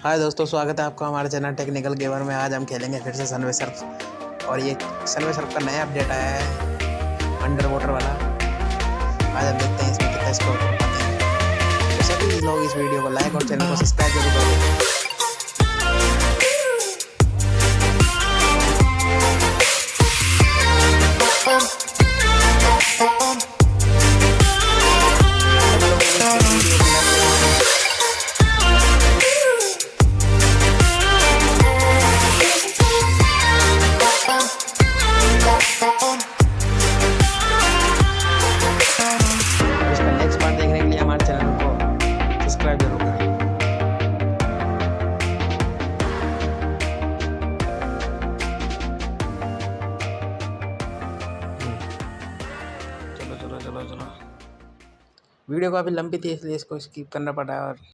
हाय दोस्तों, स्वागत है आपका हमारे चैनल टेक्निकल गेमर में। आज हम खेलेंगे फिर से सनवे सर्फ और ये सनवे सर्फ का नया अपडेट आया है अंडर वाटर वाला। आज हम देखते हैं इसमें कितना स्कोर कर पाते हैं। तो सभी लोग इस वीडियो को लाइक और चैनल को सब्सक्राइब जरूर करें। इसका नेक्स्ट पार्ट देखने के लिए हमारे चैनल को सब्सक्राइब जरूर करें। चलो वीडियो काफ़ी लंबी थी इसलिए इसको स्किप करना पड़ा और